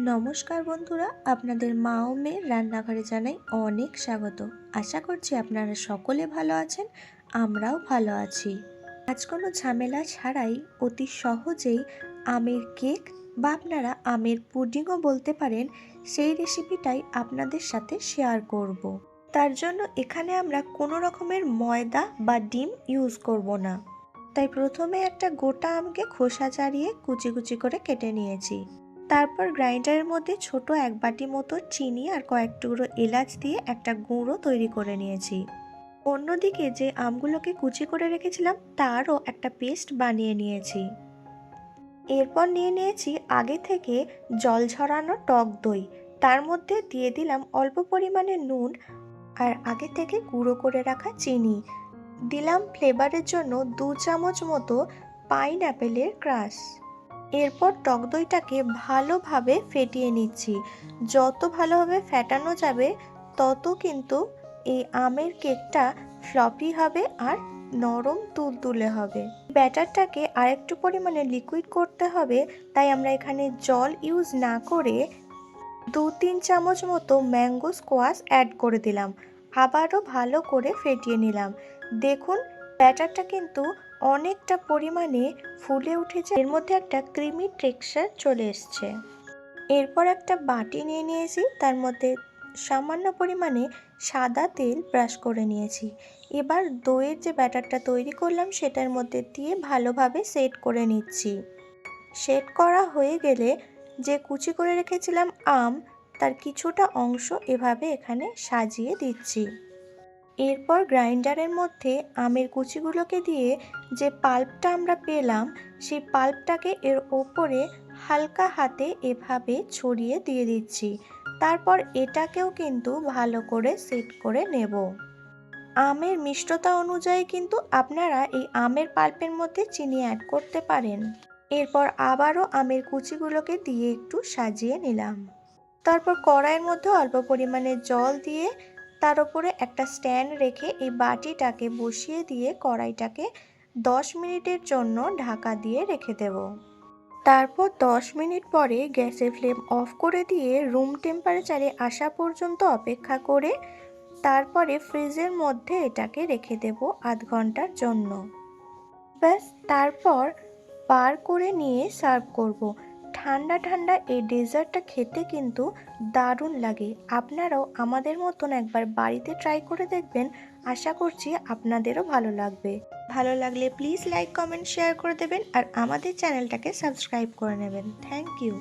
নমস্কার বন্ধুরা, আপনাদের মা ও মেয়ের রান্নাঘরে জানাই অনেক স্বাগত। আশা করছি আপনারা সকলে ভালো আছেন, আমরাও ভালো আছি। আজ কোনো ঝামেলা ছাড়াই অতি সহজেই আমের কেক বা আপনারা আমের পুডিংও বলতে পারেন, সেই রেসিপিটাই আপনাদের সাথে শেয়ার করব। তার জন্য এখানে আমরা কোনো রকমের ময়দা বা ডিম ইউজ করব না। তাই প্রথমে একটা গোটা আমকে খোসা ছাড়িয়ে কুচি কুচি করে কেটে নিয়েছি। তারপর গ্রাইন্ডারের মধ্যে ছোট এক বাটি মতো চিনি আর কয়েক টুকরো এলাচ দিয়ে একটা গুঁড়ো তৈরি করে নিয়েছি। অন্যদিকে যে আমগুলোকে কুচি করে রেখেছিলাম তারও একটা পেস্ট বানিয়ে নিয়েছি। এরপর নিয়ে নিয়েছি আগে থেকে জল ঝরানো টক দই, তার মধ্যে দিয়ে দিলাম অল্প পরিমাণে নুন আর আগে থেকে গুঁড়ো করে রাখা চিনি। দিলাম ফ্লেভারের জন্য 2 চামচ মতো পাইনঅ্যাপেলের ক্রাশ। এরপর টক দইটাকে ভালোভাবে ফেটিয়ে নিচ্ছি। যত ভালোভাবে ফেটানো যাবে তত কিন্তু এই আমের কেকটা ফ্লপি হবে আর নরম তুলতুলে হবে। ব্যাটারটাকে আরেকটু পরিমাণে লিকুইড করতে হবে, তাই আমরা এখানে জল ইউজ না করে 2-3 চামচ মতো ম্যাঙ্গো স্কোয়াশ অ্যাড করে দিলাম। আবারও ভালো করে ফেটিয়ে নিলাম। দেখুন ব্যাটারটা কিন্তু অনেকটা পরিমাণে ফুলে উঠেছে, এর মধ্যে একটা ক্রিমি টেক্সচার চলে এসছে। এরপর একটা বাটি নিয়ে নিয়েছি, তার মধ্যে সামান্য পরিমাণে সাদা তেল ব্রাশ করে নিয়েছি। এবার দইয়ের যে ব্যাটারটা তৈরি করলাম সেটার মধ্যে দিয়ে ভালোভাবে সেট করে নিচ্ছি। সেট করা হয়ে গেলে যে কুচি করে রেখেছিলাম আম, তার কিছুটা অংশ এভাবে এখানে সাজিয়ে দিচ্ছি। এরপর গ্রাইন্ডারের মধ্যে আমের কুচিগুলোকে দিয়ে যে পাল্পটা আমরা পেলাম সেই পাল্পটাকে এর ওপরে হালকা হাতে এভাবে ছড়িয়ে দিয়ে দিচ্ছি। তারপর এটাকেও কিন্তু ভালো করে সেট করে নেব। আমের মিষ্টতা অনুযায়ী কিন্তু আপনারা এই আমের পাল্পের মধ্যে চিনি অ্যাড করতে পারেন। এরপর আবারও আমের কুচিগুলোকে দিয়ে একটু সাজিয়ে নিলাম। তারপর কড়াইয়ের মধ্যে অল্প পরিমাণে জল দিয়ে তার উপরে একটা স্ট্যান্ড রেখে এই বাটিটাকে বসিয়ে দিয়ে কড়াইটাকে 10 মিনিটের জন্য ঢাকা দিয়ে রেখে দেব। তারপর 10 মিনিট পরে গ্যাসের ফ্লেম অফ করে দিয়ে রুম টেম্পারেচারে আসা পর্যন্ত অপেক্ষা করে তারপরে ফ্রিজের মধ্যে এটাকে রেখে দেব আধ ঘন্টার জন্য। ব্যাস, তারপর বার করে নিয়ে সার্ভ করব। ঠান্ডা ঠান্ডা এই ডেজার্টটা খেতে কিন্তু দারুণ লাগে। আপনারাও আমাদের মতন একবার বাড়িতে ট্রাই করে দেখবেন, আশা করছি আপনাদেরও ভালো লাগবে। ভালো লাগলে প্লিজ লাইক, কমেন্ট, শেয়ার করে দেবেন আর আমাদের চ্যানেলটাকে সাবস্ক্রাইব করে নেবেন। Thank you.